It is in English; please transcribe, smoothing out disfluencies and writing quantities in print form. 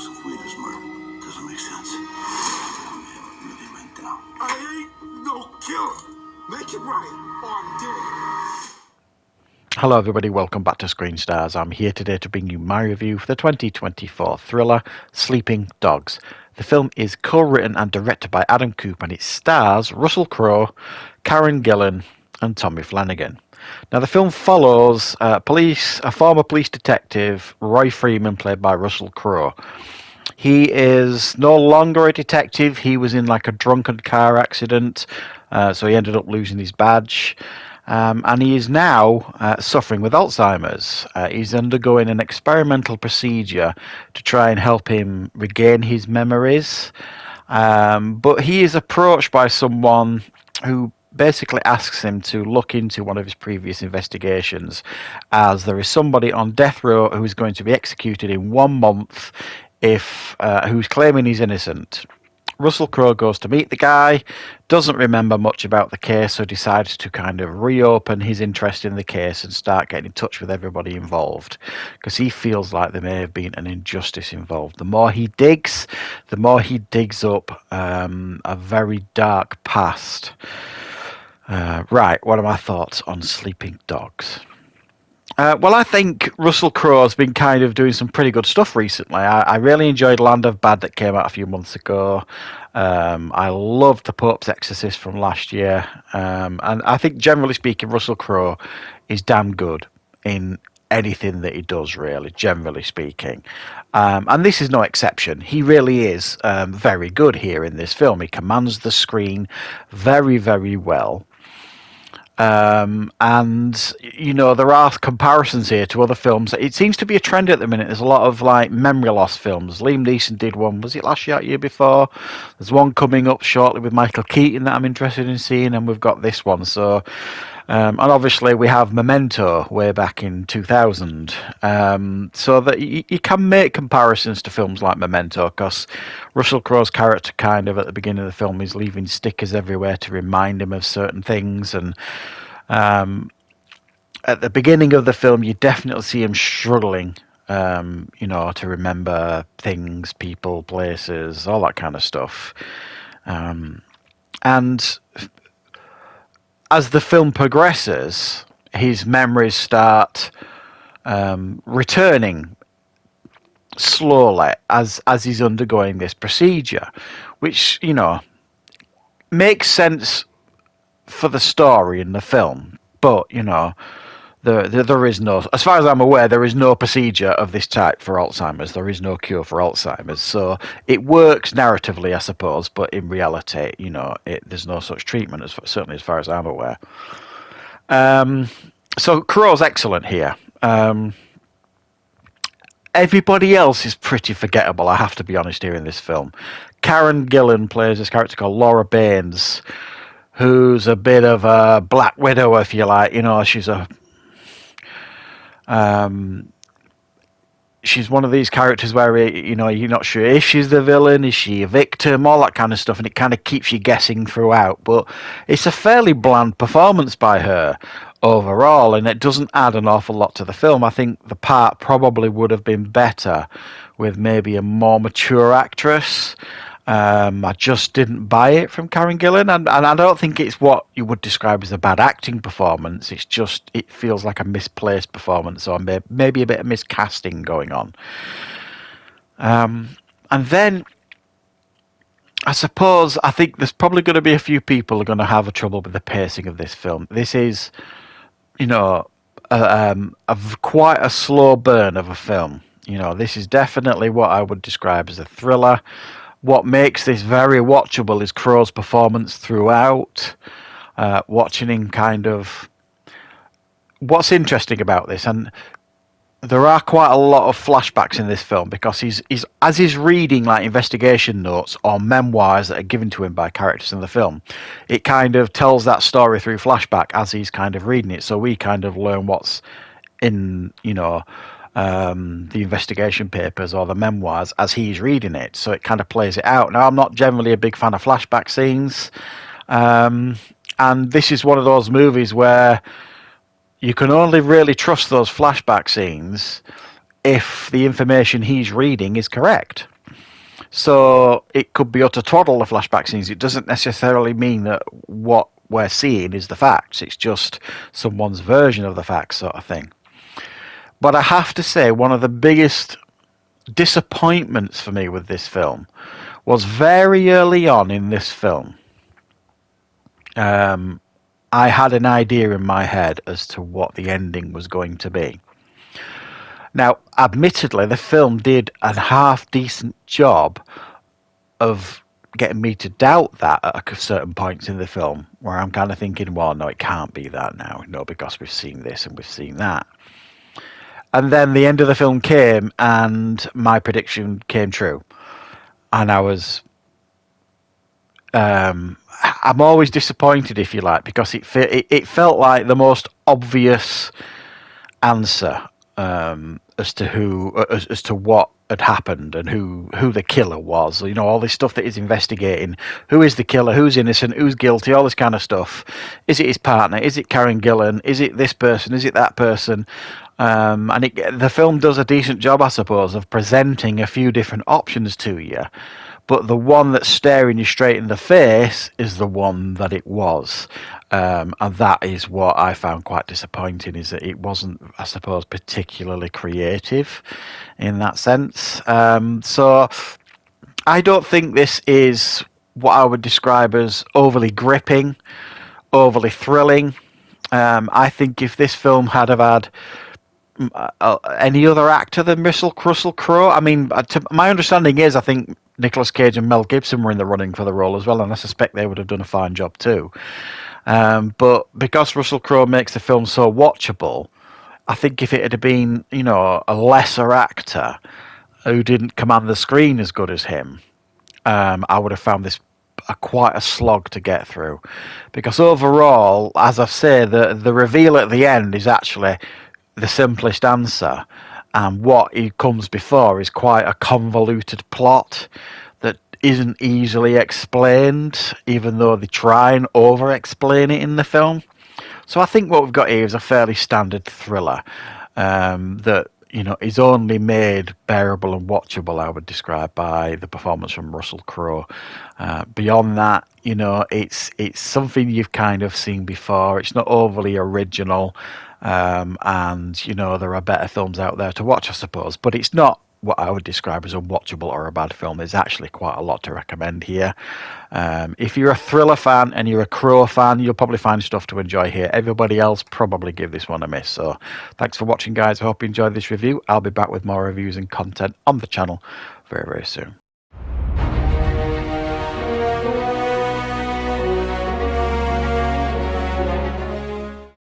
Joseph Wheeler's murder. Doesn't make sense. Man really went down. I ain't no killer. Make it right, or I'm dead. Hello everybody, welcome back to Screenstars. I'm here today to bring you my review for the 2024 thriller Sleeping Dogs. The film is co-written and directed by Adam Cooper and it stars Russell Crowe, Karen Gillan and Tommy Flanagan. Now the film follows a former police detective, Roy Freeman, played by Russell Crowe. He is no longer a detective. He was in like a drunken car accident, so he ended up losing his badge. And he is now suffering with Alzheimer's. He's undergoing an experimental procedure to try and help him regain his memories. But he is approached by someone who basically asks him to look into one of his previous investigations, as there is somebody on death row who is going to be executed in 1 month who's claiming he's innocent. Russell Crowe goes to meet the guy, doesn't remember much about the case, so decides to kind of reopen his interest in the case and start getting in touch with everybody involved, because he feels like there may have been an injustice involved. The more he digs up a very dark past. Right, what are my thoughts on Sleeping Dogs? Well, I think Russell Crowe's been kind of doing some pretty good stuff recently. I really enjoyed Land of Bad that came out a few months ago. I loved The Pope's Exorcist from last year. And I think, generally speaking, Russell Crowe is damn good in anything that he does, really, generally speaking. And this is no exception. He really is very good here in this film. He commands the screen very, very well. And you know, there are comparisons here to other films. It seems to be a trend at the minute. There's a lot of like memory loss films. Liam Neeson did one, was it last year, year before? There's one coming up shortly with Michael Keaton that I'm interested in seeing, and we've got this one. So and obviously we have Memento way back in 2000, so that you can make comparisons to films like Memento, because Russell Crowe's character kind of at the beginning of the film is leaving stickers everywhere to remind him of certain things, and at the beginning of the film you definitely see him struggling to remember things, people, places, all that kind of stuff. And as the film progresses, his memories start returning slowly as he's undergoing this procedure, which, you know, makes sense for the story in the film. But, you know, there is no, as far as I'm aware, there is no procedure of this type for Alzheimer's. There is no cure for Alzheimer's. So it works narratively, I suppose, but in reality, you know, there's no such treatment, certainly as far as I'm aware. So Crowe's excellent here. Everybody else is pretty forgettable, I have to be honest, here in this film. Karen Gillan plays this character called Laura Baines, who's a bit of a Black Widow, if you like. You know, she's one of these characters where, you know, you're not sure if she's the villain, is she a victim, all that kind of stuff, and it kind of keeps you guessing throughout. But it's a fairly bland performance by her overall, and it doesn't add an awful lot to the film. I think the part probably would have been better with maybe a more mature actress. I just didn't buy it from Karen Gillan, and I don't think it's what you would describe as a bad acting performance. It's just, it feels like a misplaced performance, or maybe a bit of miscasting going on. And then I think there's probably going to be a few people who are going to have a trouble with the pacing of this film. This is, you know, quite a slow burn of a film. You know, this is definitely what I would describe as a thriller. What makes this very watchable is Crowe's performance throughout. Watching him kind of... What's interesting about this, and there are quite a lot of flashbacks in this film, because as he's reading like investigation notes or memoirs that are given to him by characters in the film, it kind of tells that story through flashback as he's kind of reading it. So we kind of learn what's in, you know, the investigation papers or the memoirs as he's reading it, so it kind of plays it out. Now, I'm not generally a big fan of flashback scenes, and this is one of those movies where you can only really trust those flashback scenes if the information he's reading is correct. So it could be utter twaddle, the flashback scenes. It doesn't necessarily mean that what we're seeing is the facts. It's just someone's version of the facts, sort of thing. But I have to say, one of the biggest disappointments for me with this film was very early on in this film. I had an idea in my head as to what the ending was going to be. Now, admittedly, the film did a half decent job of getting me to doubt that at certain points in the film, where I'm kind of thinking, well, no, it can't be that now, no, because we've seen this and we've seen that. And then the end of the film came, and my prediction came true. And I was, I'm always disappointed, if you like, because it felt like the most obvious answer as to what had happened and who the killer was. You know, all this stuff that he's investigating. Who is the killer? Who's innocent? Who's guilty? All this kind of stuff. Is it his partner? Is it Karen Gillan? Is it this person? Is it that person? And the film does a decent job, I suppose, of presenting a few different options to you. But the one that's staring you straight in the face is the one that it was. And that is what I found quite disappointing, is that it wasn't, I suppose, particularly creative in that sense. So I don't think this is what I would describe as overly gripping, overly thrilling. I think if this film had have had any other actor than Russell Crowe, I mean, my understanding is I think Nicolas Cage and Mel Gibson were in the running for the role as well, and I suspect they would have done a fine job too. But because Russell Crowe makes the film so watchable, I think if it had been, you know, a lesser actor who didn't command the screen as good as him, I would have found this quite a slog to get through. Because overall, as I say, the reveal at the end is actually the simplest answer, and what comes before is quite a convoluted plot that isn't easily explained, even though they try and over-explain it in the film. So I think what we've got here is a fairly standard thriller that, you know, is only made bearable and watchable, I would describe, by the performance from Russell Crowe. Beyond that, you know, it's something you've kind of seen before. It's not overly original. And, you know, there are better films out there to watch, I suppose. But it's not what I would describe as unwatchable or a bad film. There's actually quite a lot to recommend here. If you're a thriller fan and you're a Crowe fan, you'll probably find stuff to enjoy here. Everybody else probably give this one a miss. So thanks for watching, guys. I hope you enjoyed this review. I'll be back with more reviews and content on the channel very, very soon.